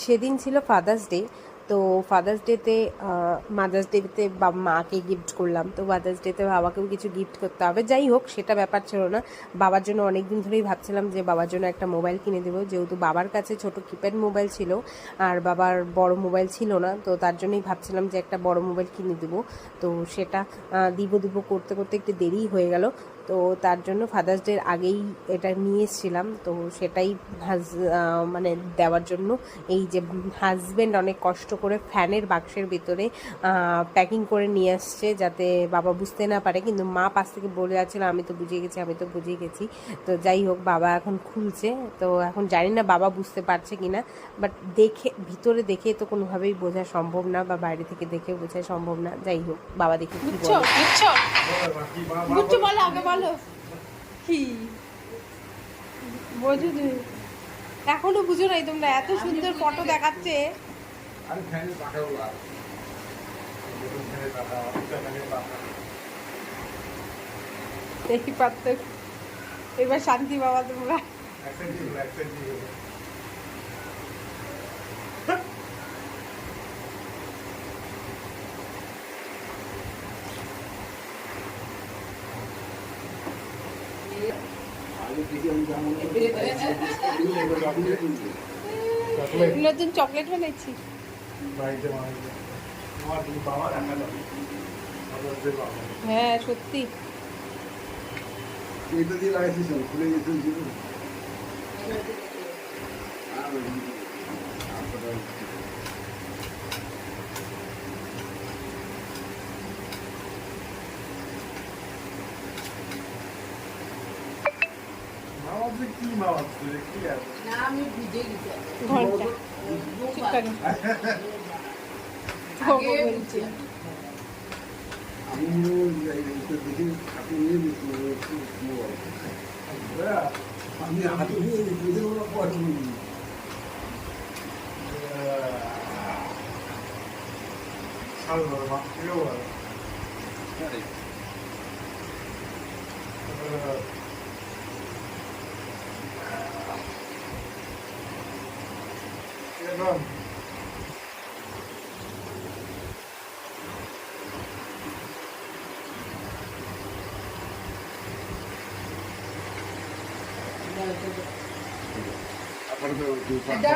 সেদিন ছিল father's day. তো ফাদার্স ডেতে মাদার্স ডেতে মাকে গিফট করলাম, তো ফাদার্স ডেতে বাবাকেও কিছু গিফট করতে হবে। যাই হোক, সেটা ব্যাপার ছিল না। বাবার জন্য অনেক দিন ধরেই ভাবছিলাম যে বাবার জন্য একটা মোবাইল কিনে দেবো, যেহেতু বাবার কাছে ছোট কিপ্যাড মোবাইল ছিল আর বাবার বড় মোবাইল ছিল না, তো তার জন্যই ভাবছিলাম যে একটা বড় মোবাইল কিনে দেবো। তো সেটা দিব করতে করতে একটু দেরিই হয়ে গেল। তো তার জন্য ফাদার্স ডের আগেই এটা নিয়ে এসেছিলাম। তো সেটাই মানে দেওয়ার জন্য এই যে হাজব্যান্ড অনেক কষ্ট করে ফ্যানের বাক্সের ভিতরে প্যাকিং করে নিয়ে আসছে, যাতে বাবা বুঝতে না পারে। কিন্তু মা পাশ থেকে বলে যাচ্ছিল আমি তো বুঝিয়ে গেছি। তো যাই হোক, বাবা এখন খুলছে। তো এখন জানি না বাবা বুঝতে পারছে কিনা, বাট ভিতরে দেখে তো কোনোভাবেই বোঝা সম্ভব না, বা বাইরে থেকে দেখে বোঝা সম্ভব না। যাই হোক, বাবা দেখে কি বলো কি বোঝো তুমি? এখনো বুঝো নাই তোমরা? এত সুন্দর ফটো দেখাচ্ছে। দেখি পারত এবার শান্তি বাবা তোমরা। নতুন চকলেট বানাইছি। হ্যাঁ সত্যি। আমি হাতে নিয়ে বুঝে ওরা পড়ি allora, ma che ora? Aparte